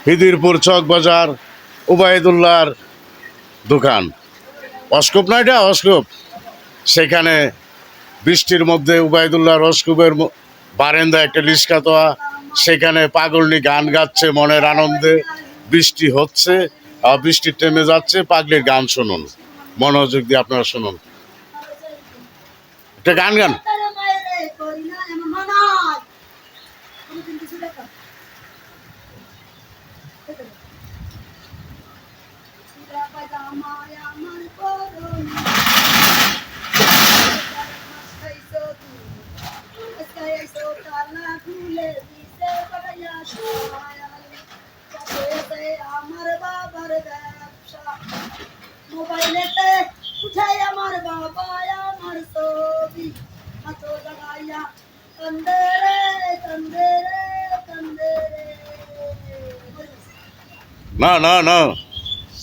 খিদিরপুর চক বাজার, উবাইদুল্লাহর দোকান। অস্কুপ না এটা, অস্কুপ। সেখানে বৃষ্টির মধ্যে উবাইদুল্লাহর অস্কুপের বারান্দায় একটা লিশকাতোয়া, সেখানে পাগলনি গান গাচ্ছে মনের আনন্দে। বৃষ্টি হচ্ছে, বৃষ্টি থেমে যাচ্ছে, পাগলির গান শুনুন, মনোযোগ দিয়ে আপনারা শুনুন। একটা গান গান। আমার বাবার ব্যবসা মোবাইলেতে উঠাই আমার বাবা আমার ছবি হাতো লাগাইয়া কান্দে রে কান্দে রে কান্দে রে। না না না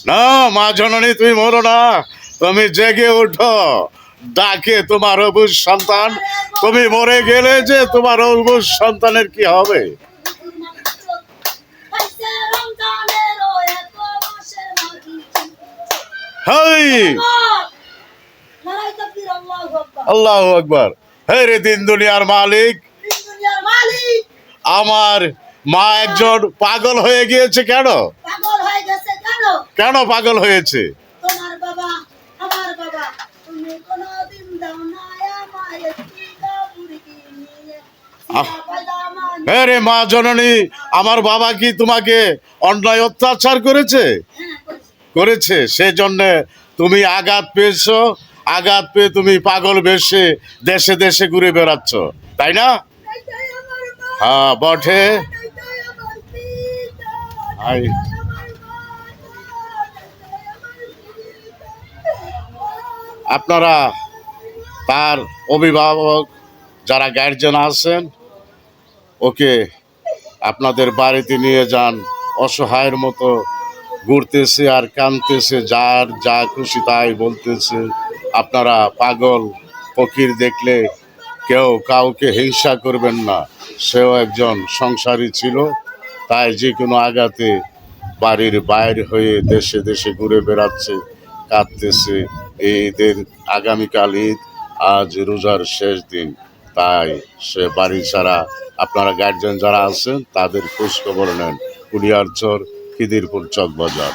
না, মা জননী তুমি মরো না, তুমি জেগে ওঠো, ডাকে তোমার অবুজ সন্তান। তুমি মরে গেলে যে তোমার অবুজ সন্তানের কি হবে? হাই আল্লাহু আকবার। হে রে দিন দুনিয়ার মালিক, আমার মা একজন পাগল হয়ে গিয়েছে। কেন পাগল হয়ে গেছে? কেন কেন পাগল হয়েছে? তোমার বাবা আমার বাবা তুমি কোনদিন দাও না আমায় একটি কাপড় কিনিয়ে হ্যাঁ রে মা জননী, আমার বাবা কি তোমাকে অন্যায় অত্যাচার করেছে? করেছে, সেজন্য তুমি আঘাত পেয়েছো। আঘাত পেয়ে তুমি পাগল বেশে দেশে দেশে ঘুরে বেড়াচ্ছ, তাই না? হ্যাঁ বটে। আপনারা তার অভিভাবক যারা গার্জেন আছেন, ওকে আপনাদের বাড়িতে নিয়ে যান। অসহায়ের মতো ঘুরতেছে আর কাঁদতেছে, যার যা খুশি তাই বলতেছে। আপনারা পাগল ফকির দেখলে কেউ কাউকে হিংসা করবেন না, সেও একজন সংসারী ছিল। তাই যে কোনো আঘাতে বাড়ির বাইরে হয়ে দেশে দেশে ঘুরে বেড়াচ্ছে, কাঁদতেছে। এই ঈদের আগামীকাল ঈদ, আজ রোজার শেষ দিন, তাই সে বাড়ি ছাড়া। আপনারা গার্জেন যারা আছেন তাদের খোঁজ খবর নেন। কুলিয়ারচর, খিদিরপুর চক বাজার।